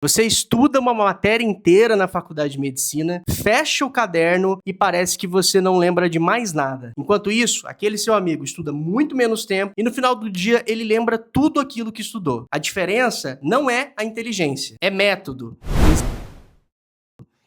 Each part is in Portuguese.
Você estuda uma matéria inteira na faculdade de medicina, fecha o caderno e parece que você não lembra de mais nada. Enquanto isso, aquele seu amigo estuda muito menos tempo e no final do dia ele lembra tudo aquilo que estudou. A diferença não é a inteligência, é método.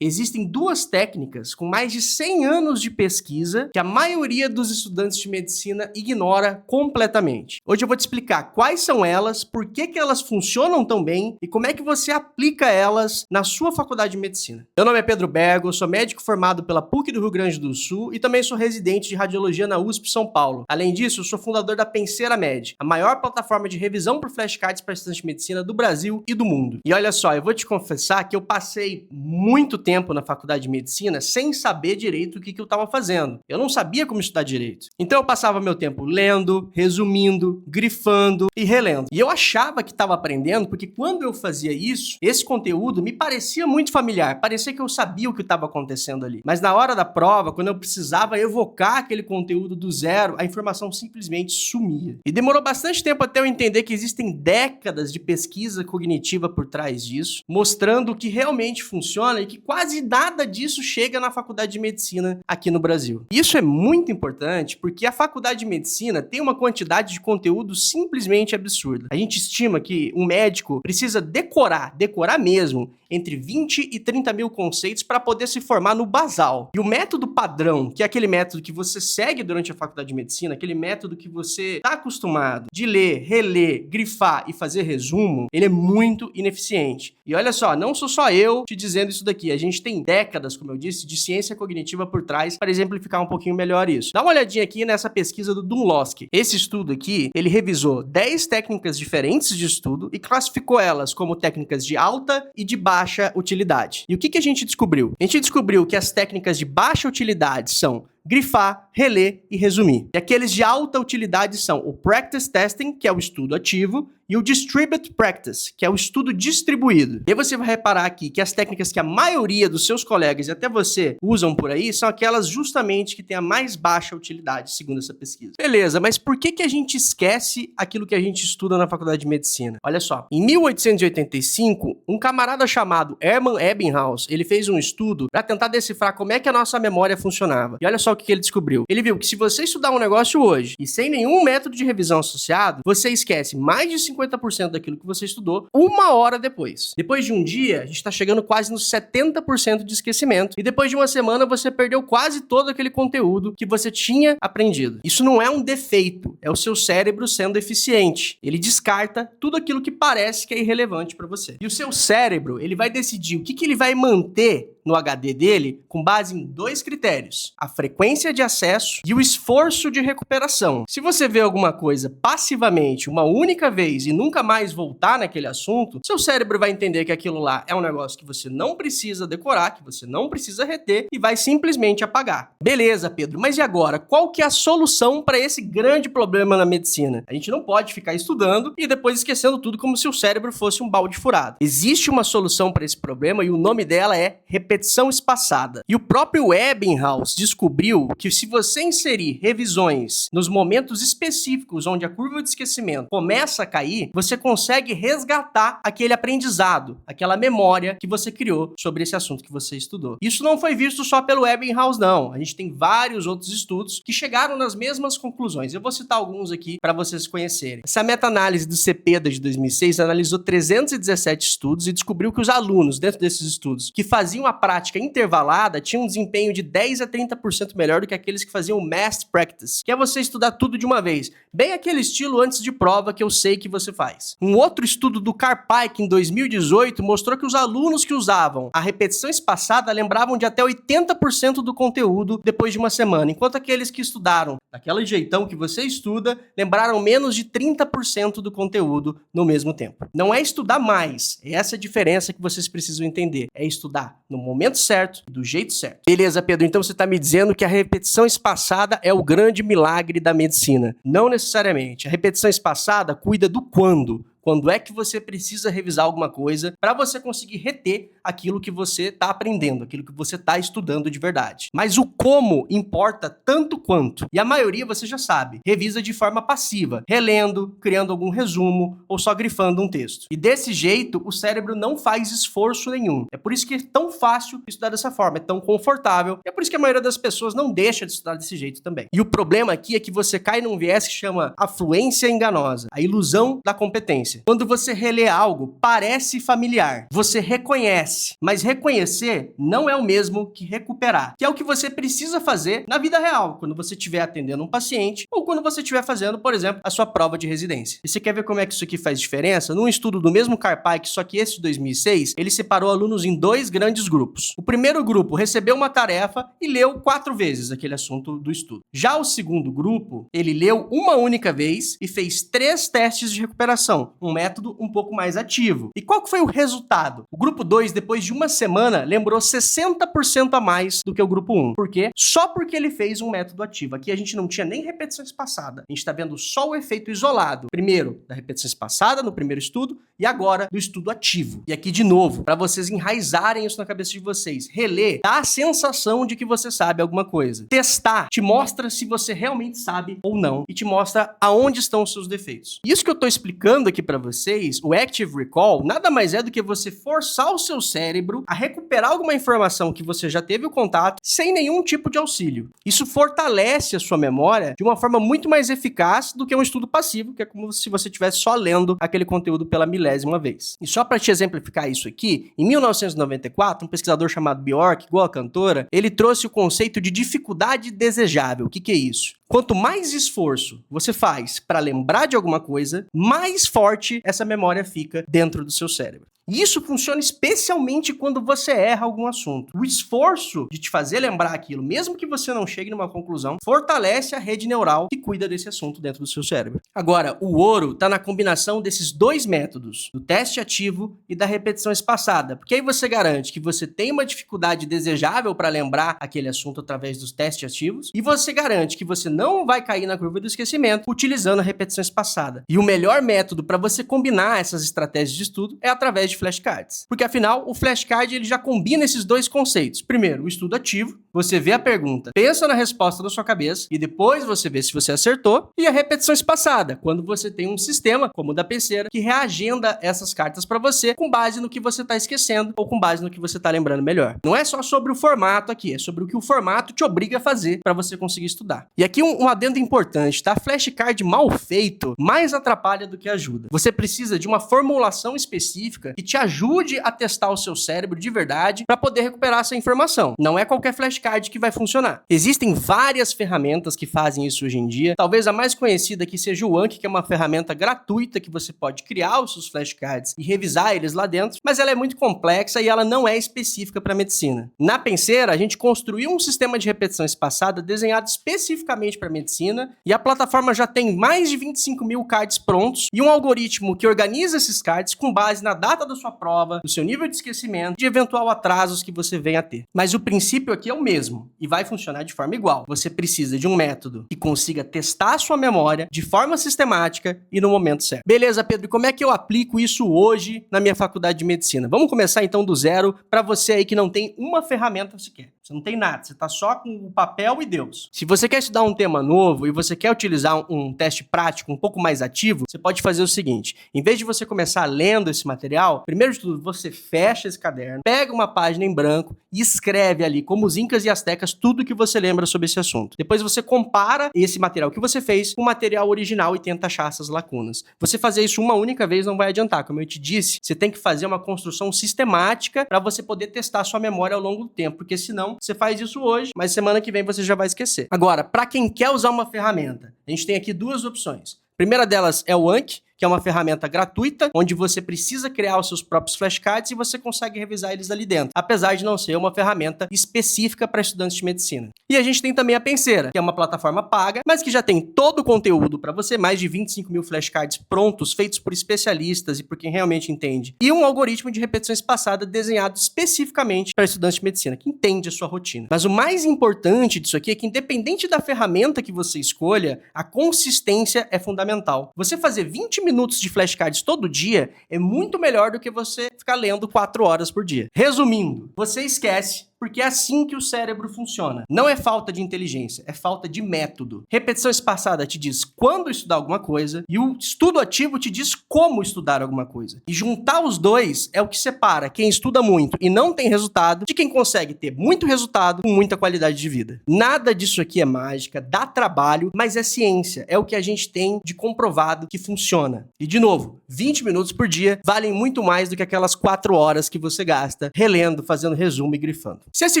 Existem duas técnicas com mais de 100 anos de pesquisa que a maioria dos estudantes de medicina ignora completamente. Hoje eu vou te explicar quais são elas, por que elas funcionam tão bem e como é que você aplica elas na sua faculdade de medicina. Meu nome é Pedro Bergo, sou médico formado pela PUC do Rio Grande do Sul e também sou residente de radiologia na USP São Paulo. Além disso, eu sou fundador da Penseira Med, a maior plataforma de revisão por flashcards para estudantes de medicina do Brasil e do mundo. E olha só, eu vou te confessar que eu passei muito tempo na faculdade de medicina sem saber direito o que eu estava fazendo. Eu não sabia como estudar direito. Então eu passava meu tempo lendo, resumindo, grifando e relendo. E eu achava que estava aprendendo porque quando eu fazia isso, esse conteúdo me parecia muito familiar. Parecia que eu sabia o que estava acontecendo ali. Mas na hora da prova, quando eu precisava evocar aquele conteúdo do zero, a informação simplesmente sumia. E demorou bastante tempo até eu entender que existem décadas de pesquisa cognitiva por trás disso, mostrando o que realmente funciona e que quase nada disso chega na faculdade de medicina aqui no Brasil. Isso é muito importante porque a faculdade de medicina tem uma quantidade de conteúdo simplesmente absurda. A gente estima que um médico precisa decorar mesmo, entre 20 e 30 mil conceitos para poder se formar no basal. E o método padrão, que é aquele método que você segue durante a faculdade de medicina, aquele método que você está acostumado de ler, reler, grifar e fazer resumo, ele é muito ineficiente. E olha só, não sou só eu te dizendo isso daqui, a gente tem décadas, como eu disse, de ciência cognitiva por trás para exemplificar um pouquinho melhor isso. Dá uma olhadinha aqui nessa pesquisa do Dunlosky. Esse estudo aqui, ele revisou 10 técnicas diferentes de estudo e classificou elas como técnicas de alta e de baixa utilidade. E o que a gente descobriu? A gente descobriu que as técnicas de baixa utilidade são grifar, reler e resumir. E aqueles de alta utilidade são o Practice Testing, que é o estudo ativo, e o Distribute Practice, que é o estudo distribuído. E aí você vai reparar aqui que as técnicas que a maioria dos seus colegas e até você usam por aí são aquelas justamente que têm a mais baixa utilidade, segundo essa pesquisa. Beleza, mas por que a gente esquece aquilo que a gente estuda na faculdade de medicina? Olha só, em 1885, um camarada chamado Hermann Ebbinghaus, ele fez um estudo para tentar decifrar como é que a nossa memória funcionava. E olha só o que ele descobriu. Ele viu que se você estudar um negócio hoje e sem nenhum método de revisão associado, você esquece mais de 50% daquilo que você estudou uma hora depois. Depois de um dia, a gente está chegando quase nos 70% de esquecimento. E depois de uma semana, você perdeu quase todo aquele conteúdo que você tinha aprendido. Isso não é um defeito, é o seu cérebro sendo eficiente. Ele descarta tudo aquilo que parece que é irrelevante para você. E o seu cérebro, ele vai decidir o que ele vai manter no HD dele com base em dois critérios: a frequência de acesso e o esforço de recuperação. Se você vê alguma coisa passivamente uma única vez e nunca mais voltar naquele assunto, seu cérebro vai entender que aquilo lá é um negócio que você não precisa decorar, que você não precisa reter e vai simplesmente apagar. Beleza, Pedro, mas e agora? Qual que é a solução para esse grande problema na medicina? A gente não pode ficar estudando e depois esquecendo tudo como se o cérebro fosse um balde furado. Existe uma solução para esse problema e o nome dela é repetição espaçada. E o próprio Ebbinghaus descobriu que se você inserir revisões nos momentos específicos onde a curva de esquecimento começa a cair, você consegue resgatar aquele aprendizado, aquela memória que você criou sobre esse assunto que você estudou. Isso não foi visto só pelo Ebbinghaus, não. A gente tem vários outros estudos que chegaram nas mesmas conclusões. Eu vou citar alguns aqui para vocês conhecerem. Essa meta-análise do CEPEDA de 2006 analisou 317 estudos e descobriu que os alunos, dentro desses estudos, que faziam a prática intervalada tinham um desempenho de 10 a 30% melhor do que aqueles que faziam Mass Practice, que é você estudar tudo de uma vez. Bem aquele estilo antes de prova que eu sei que você faz. Um outro estudo do Karpike em 2018 mostrou que os alunos que usavam a repetição espaçada lembravam de até 80% do conteúdo depois de uma semana, enquanto aqueles que estudaram daquele jeitão que você estuda lembraram menos de 30% do conteúdo no mesmo tempo. Não é estudar mais, é essa a diferença que vocês precisam entender. É estudar no momento certo e do jeito certo. Beleza, Pedro, então você está me dizendo que a repetição espaçada é o grande milagre da medicina. Não necessariamente. A repetição espaçada cuida do quando. quando é que você precisa revisar alguma coisa para você conseguir reter aquilo que você está aprendendo, aquilo que você está estudando de verdade. Mas o como importa tanto quanto. E a maioria você já sabe, revisa de forma passiva, relendo, criando algum resumo ou só grifando um texto. E desse jeito, o cérebro não faz esforço nenhum. É por isso que é tão fácil estudar dessa forma, é tão confortável. É por isso que a maioria das pessoas não deixa de estudar desse jeito também. E o problema aqui é que você cai num viés que chama afluência enganosa, a ilusão da competência. Quando você relê algo, parece familiar, você reconhece, mas reconhecer não é o mesmo que recuperar, que é o que você precisa fazer na vida real, quando você estiver atendendo um paciente ou quando você estiver fazendo, por exemplo, a sua prova de residência. E você quer ver como é que isso aqui faz diferença? Num estudo do mesmo Karpike, só que esse de 2006, ele separou alunos em 2 grandes grupos. O primeiro grupo recebeu uma tarefa e leu 4 vezes aquele assunto do estudo. Já o segundo grupo, ele leu uma única vez e fez 3 testes de recuperação, um método um pouco mais ativo. E qual que foi o resultado? O grupo 2, depois de uma semana, lembrou 60% a mais do que o grupo 1. Por quê? Só porque ele fez um método ativo. Aqui a gente não tinha nem repetição espaçada. A gente está vendo só o efeito isolado. Primeiro, da repetição espaçada, no primeiro estudo, e agora do estudo ativo. E aqui, de novo, para vocês enraizarem isso na cabeça de vocês, reler dá a sensação de que você sabe alguma coisa. Testar te mostra se você realmente sabe ou não, e te mostra aonde estão os seus defeitos. Isso que eu estou explicando aqui para vocês, o Active Recall, nada mais é do que você forçar o seu cérebro a recuperar alguma informação que você já teve o contato sem nenhum tipo de auxílio. Isso fortalece a sua memória de uma forma muito mais eficaz do que um estudo passivo, que é como se você estivesse só lendo aquele conteúdo pela milésima vez. E só para te exemplificar isso aqui, em 1994, um pesquisador chamado Bjork, igual a cantora, ele trouxe o conceito de dificuldade desejável. O que é isso? Quanto mais esforço você faz para lembrar de alguma coisa, mais forte essa memória fica dentro do seu cérebro. E isso funciona especialmente quando você erra algum assunto. O esforço de te fazer lembrar aquilo, mesmo que você não chegue numa conclusão, fortalece a rede neural que cuida desse assunto dentro do seu cérebro. Agora, o ouro está na combinação desses 2 métodos, do teste ativo e da repetição espaçada, porque aí você garante que você tem uma dificuldade desejável para lembrar aquele assunto através dos testes ativos, e você garante que você não vai cair na curva do esquecimento utilizando a repetição espaçada. E o melhor método para você combinar essas estratégias de estudo é através de flashcards. Porque afinal, o flashcard ele já combina esses 2 conceitos. Primeiro, o estudo ativo, você vê a pergunta, pensa na resposta na sua cabeça e depois você vê se você acertou. E a repetição espaçada, quando você tem um sistema, como o da Penseira, que reagenda essas cartas para você com base no que você está esquecendo ou com base no que você está lembrando melhor. Não é só sobre o formato aqui, é sobre o que o formato te obriga a fazer para você conseguir estudar. E aqui um adendo importante, tá? Flashcard mal feito mais atrapalha do que ajuda. Você precisa de uma formulação específica que te ajude a testar o seu cérebro de verdade para poder recuperar essa informação. Não é qualquer flashcard que vai funcionar. Existem várias ferramentas que fazem isso hoje em dia. Talvez a mais conhecida aqui seja o Anki, que é uma ferramenta gratuita que você pode criar os seus flashcards e revisar eles lá dentro, mas ela é muito complexa e ela não é específica para medicina. Na Penseira, a gente construiu um sistema de repetição espaçada desenhado especificamente para medicina e a plataforma já tem mais de 25 mil cards prontos e um algoritmo que organiza esses cards com base na data da sua prova, do seu nível de esquecimento, de eventual atrasos que você venha a ter. Mas o princípio aqui é o mesmo e vai funcionar de forma igual. Você precisa de um método que consiga testar a sua memória de forma sistemática e no momento certo. Beleza, Pedro, e como é que eu aplico isso hoje na minha faculdade de medicina? Vamos começar então do zero para você aí que não tem uma ferramenta sequer. Você não tem nada, você tá só com o papel e Deus. Se você quer estudar um tema novo e você quer utilizar um teste prático um pouco mais ativo, você pode fazer o seguinte, em vez de você começar lendo esse material, primeiro de tudo, você fecha esse caderno, pega uma página em branco e escreve ali, como os incas e astecas, tudo que você lembra sobre esse assunto. Depois você compara esse material que você fez com o material original e tenta achar essas lacunas. Você fazer isso uma única vez não vai adiantar. Como eu te disse, você tem que fazer uma construção sistemática para você poder testar a sua memória ao longo do tempo, porque senão você faz isso hoje, mas semana que vem você já vai esquecer. Agora, para quem quer usar uma ferramenta, a gente tem aqui 2 opções. A primeira delas é o Anki, que é uma ferramenta gratuita, onde você precisa criar os seus próprios flashcards e você consegue revisar eles ali dentro, apesar de não ser uma ferramenta específica para estudantes de medicina. E a gente tem também a Penseira, que é uma plataforma paga, mas que já tem todo o conteúdo para você, mais de 25 mil flashcards prontos, feitos por especialistas e por quem realmente entende, e um algoritmo de repetição espaçada desenhado especificamente para estudantes de medicina, que entende a sua rotina. Mas o mais importante disso aqui é que, independente da ferramenta que você escolha, a consistência é fundamental. Você fazer 20 minutos minutos de flashcards todo dia é muito melhor do que você ficar lendo 4 horas por dia. Resumindo, você esquece, porque é assim que o cérebro funciona. Não é falta de inteligência, é falta de método. Repetição espaçada te diz quando estudar alguma coisa e o estudo ativo te diz como estudar alguma coisa. E juntar os dois é o que separa quem estuda muito e não tem resultado de quem consegue ter muito resultado com muita qualidade de vida. Nada disso aqui é mágica, dá trabalho, mas é ciência. É o que a gente tem de comprovado que funciona. E de novo, 20 minutos por dia valem muito mais do que aquelas 4 horas que você gasta relendo, fazendo resumo e grifando. Se esse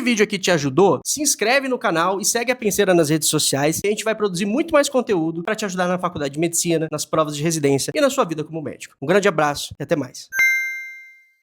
vídeo aqui te ajudou, se inscreve no canal e segue a Penseira nas redes sociais, e a gente vai produzir muito mais conteúdo para te ajudar na faculdade de medicina, nas provas de residência e na sua vida como médico. Um grande abraço e até mais.